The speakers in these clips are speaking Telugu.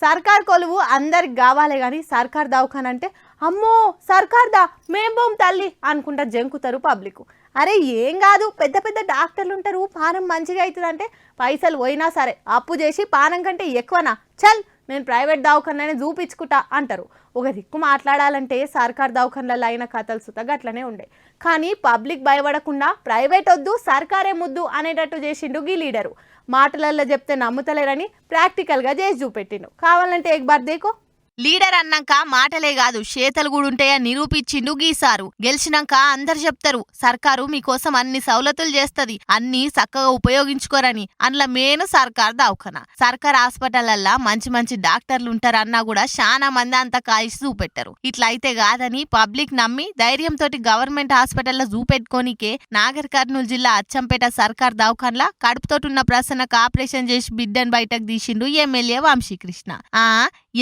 సర్కార్ కొలువు అందరికి కావాలి కానీ సర్కార్ దవాఖాన అంటే అమ్మో సర్కార్దా మేం బోం తల్లి అనుకుంటా జంకుతారు పబ్లిక్. అరే ఏం కాదు, పెద్ద పెద్ద డాక్టర్లు ఉంటారు, పానం మంచిగా అవుతుంది అంటే పైసలు పోయినా సరే అప్పు చేసి పానం కంటే ఎక్కువనా, చల్ నేను ప్రైవేట్ దవాఖాననే చూపించుకుంటా అంటారు. ఒక దిక్కు మాట్లాడాలంటే సర్కార్ దవాఖానలలో అయిన కథలు సుత గట్లనే ఉండే. కానీ పబ్లిక్ భయపడకుండా ప్రైవేట్ వద్దు సర్కారే ముద్దు అనేటట్టు చేసిండు గీ లీడరు. మాటలల్లో చెప్తే నమ్ముతలేరని ప్రాక్టికల్గా చేసి చూపెట్టిండు. కావాలంటే ఎక్ బార్ దేకో. లీడర్ అన్నాక మాటలే కాదు చేతలు కూడా ఉంటాయని నిరూపించిండు గీసారు. గెలిచినాక అందరు చెప్తారు సర్కారు మీకోసం అన్ని సౌలతులు చేస్తది, అన్ని చక్కగా ఉపయోగించుకోరని. అందులో మెయిన్ సర్కార్ దవాఖానా. సర్కార్ హాస్పిటల్ల మంచి మంచి డాక్టర్లు ఉంటారన్నా కూడా చాలా మంది అంత కాయిసి చూపెట్టారు. ఇట్లా అయితే కాదని పబ్లిక్ నమ్మి ధైర్యంతో గవర్నమెంట్ హాస్పిటల్లో చూపెట్టుకోనికే నాగర్ కర్నూలు జిల్లా అచ్చంపేట సర్కార్ దవాఖాన్లా కడుపుతోటున్న ప్రసన్నకు ఆపరేషన్ చేసి బిడ్డను బయటకు తీసిండు ఎమ్మెల్యే వంశీకృష్ణ.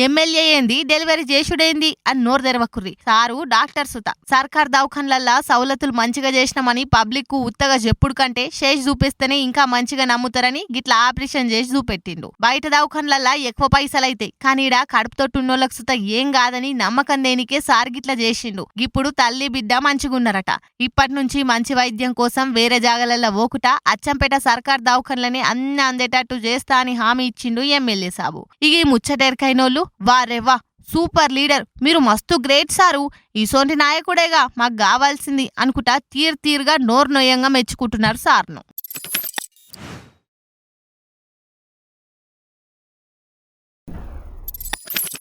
ఎమ్మెల్యే ఏంది డెలివరీ చేసుడేంది అని నోరు తెరవకుర్రి. సారు డాక్టర్ సుత సర్కార్ దవాఖాన్లల్లా సౌలతులు మంచిగా చేసినామని పబ్లిక్ కు ఉత్తగా చెప్పుడు కంటే చేసి చూపిస్తేనే ఇంకా మంచిగా నమ్ముతారని గిట్లా ఆపరేషన్ చేసి చూపెట్టిండు. బయట దవాఖాన్లల్లా ఎక్కువ పైసలైతాయి కానీ ఈడ కడుపుతోటున్నోళ్ళకి సుత ఏం కాదని నమ్మకం దేనికే సార్ గిట్లా చేసిండు. ఇప్పుడు తల్లి బిడ్డ మంచిగున్నారట. ఇప్పటి నుంచి మంచి వైద్యం కోసం వేరే జాగాలల్లో ఓకుట అచ్చంపేట సర్కార్ దవాఖాన్లని అన్ని అందేటట్టు చేస్తా అని హామీ ఇచ్చిండు ఎమ్మెల్యే సాబు. ఇక ఈ ముచ్చటెరకైనోళ్ళు వారెవ్వా సూపర్ లీడర్, మీరు మస్తు గ్రేట్ సారు, ఈసోంటి నాయకుడేగా మాకు కావాల్సింది అనుకుంటా తీరుగా నోరు నొయ్యంగా మెచ్చుకుంటున్నారు సార్ను.